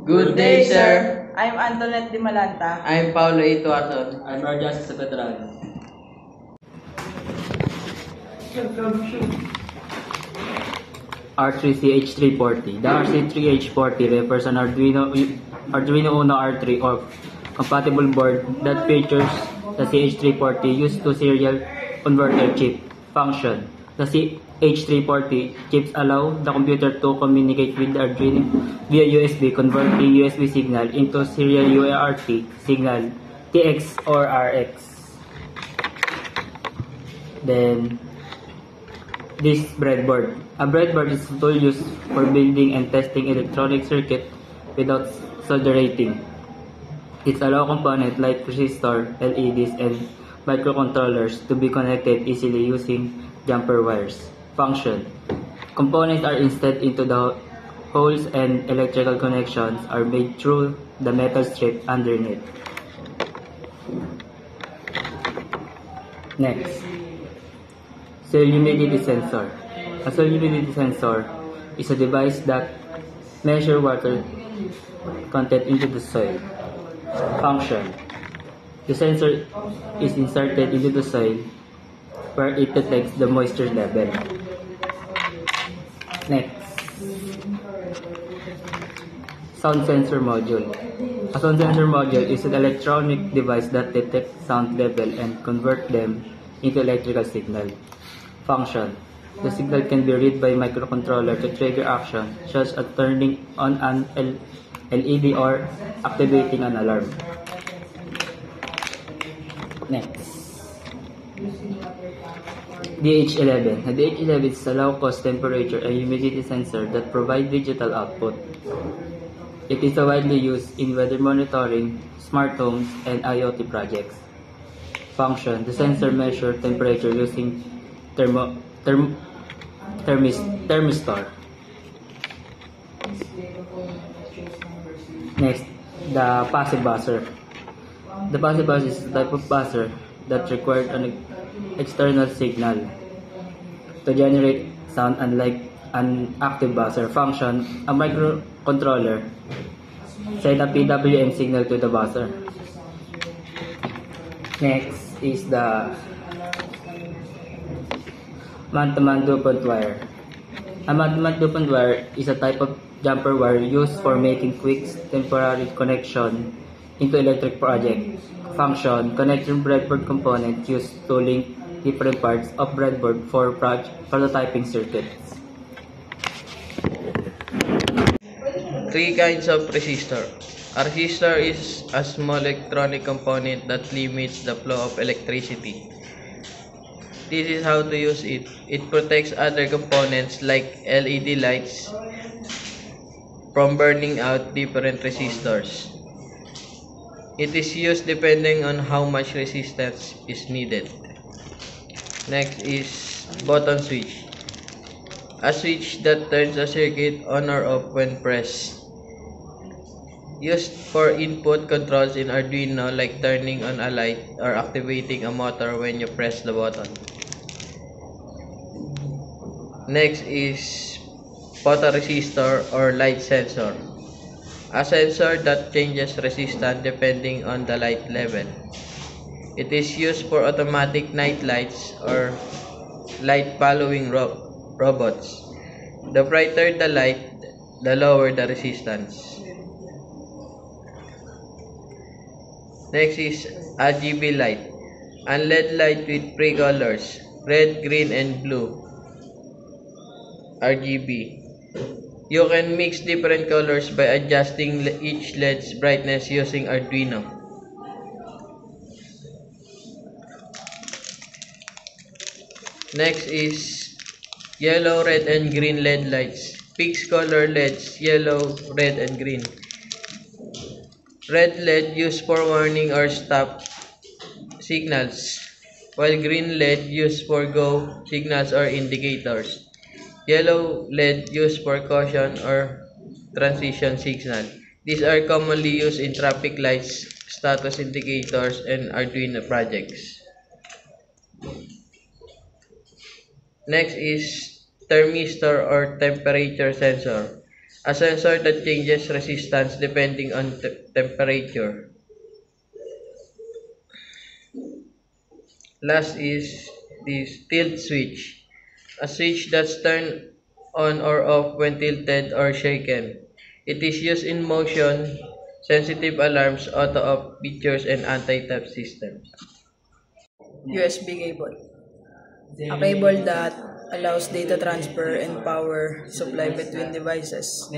Good day, sir. I'm Antoinette Di Malanta. I'm Paulo A. Tuason. I'm Arjas Sabetran. R3CH340. The RC3H40 refers an Arduino Uno R3 or compatible board that features the CH340 used to serial converter chip function. The CH340 chips allow the computer to communicate with the Arduino via USB, converting USB signal into serial UART signal TX or RX. Then this breadboard. A breadboard is a tool used for building and testing electronic circuit without soldering. It allows components like resistor, LEDs, and microcontrollers to be connected easily using jumper wires. Function. Components are inserted into the holes and electrical connections are made through the metal strip underneath. Next. Soil humidity sensor. A soil humidity sensor is a device that measures water content into the soil. Function. The sensor is inserted into the soil where it detects the moisture level. Next. Sound sensor module. A sound sensor module is an electronic device that detects sound level and converts them into electrical signal. Function. The signal can be read by microcontroller to trigger action, such as turning on an LED or activating an alarm. Next. DH11. The DH11 is a low-cost temperature and humidity sensor that provides digital output. It is widely used in weather monitoring, smart homes, and IoT projects. Function. The sensor measures temperature using thermistor. Next, the passive buzzer. The passive buzzer is a type of buzzer that requires an external signal to generate sound, unlike an active buzzer. Function. A microcontroller send a PWM signal to the buzzer. Next is the man-to-man dupont wire. A man-to-man dupont wire is a type of jumper wire used for making quick temporary connection into electric project. Function. Connecting breadboard component used to link different parts of breadboard for prototyping circuits. Three kinds of resistor. A resistor is a small electronic component that limits the flow of electricity. This is how to use it. It protects other components like LED lights from burning out different resistors. It is used depending on how much resistance is needed. Next is button switch. A switch that turns a circuit on or off when pressed. Used for input controls in Arduino, like turning on a light or activating a motor when you press the button. Next is photoresistor or light sensor. A sensor that changes resistance depending on the light level. It is used for automatic night lights or light following robots. The brighter the light, the lower the resistance. Next is RGB light. A LED light with three colors: red, green, and blue. RGB. You can mix different colors by adjusting each LED's brightness using Arduino. Next is yellow, red, and green LED lights. Fixed color LEDs: yellow, red, and green. Red LED used for warning or stop signals, while green LED used for go signals or indicators. Yellow LED used for caution or transition signal. These are commonly used in traffic lights, status indicators, and Arduino projects. Next is thermistor or temperature sensor. A sensor that changes resistance depending on temperature. Last is this tilt switch, a switch that's turned on or off when tilted or shaken. It is used in motion, sensitive alarms, auto-off features, and anti-theft systems. USB cable. A cable that allows data transfer and power supply between devices,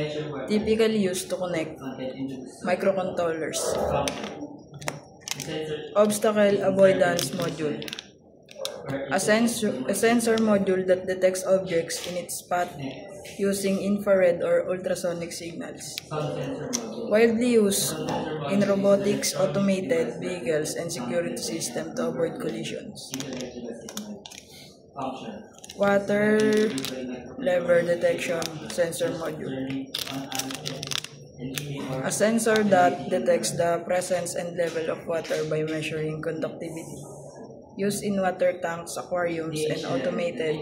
typically used to connect microcontrollers. Obstacle avoidance module. A sensor module that detects objects in its path using infrared or ultrasonic signals. Widely used in robotics, automated vehicles, and security systems to avoid collisions. Water level detection sensor module. A sensor that detects the presence and level of water by measuring conductivity. Used in water tanks, aquariums, and automated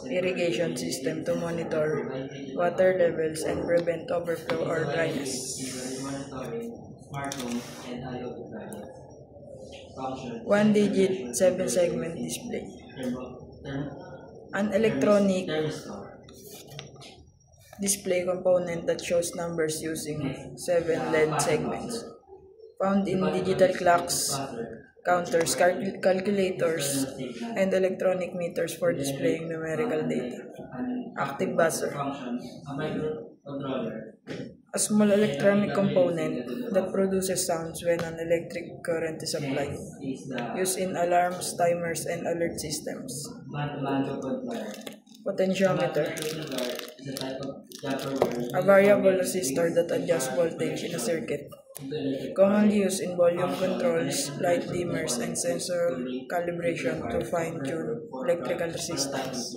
irrigation system to monitor water levels and prevent overflow or dryness. 1-digit 7-segment display. An electronic display component that shows numbers using 7 LED segments. Found in digital clocks, counters, calculators, and electronic meters for displaying numerical data. Active buzzer. A small electronic component that produces sounds when an electric current is applied. Used in alarms, timers, and alert systems. Potentiometer. A variable resistor that adjusts voltage in a circuit. Commonly used in volume controls, light dimmers, and sensor calibration to fine-tune electrical resistance.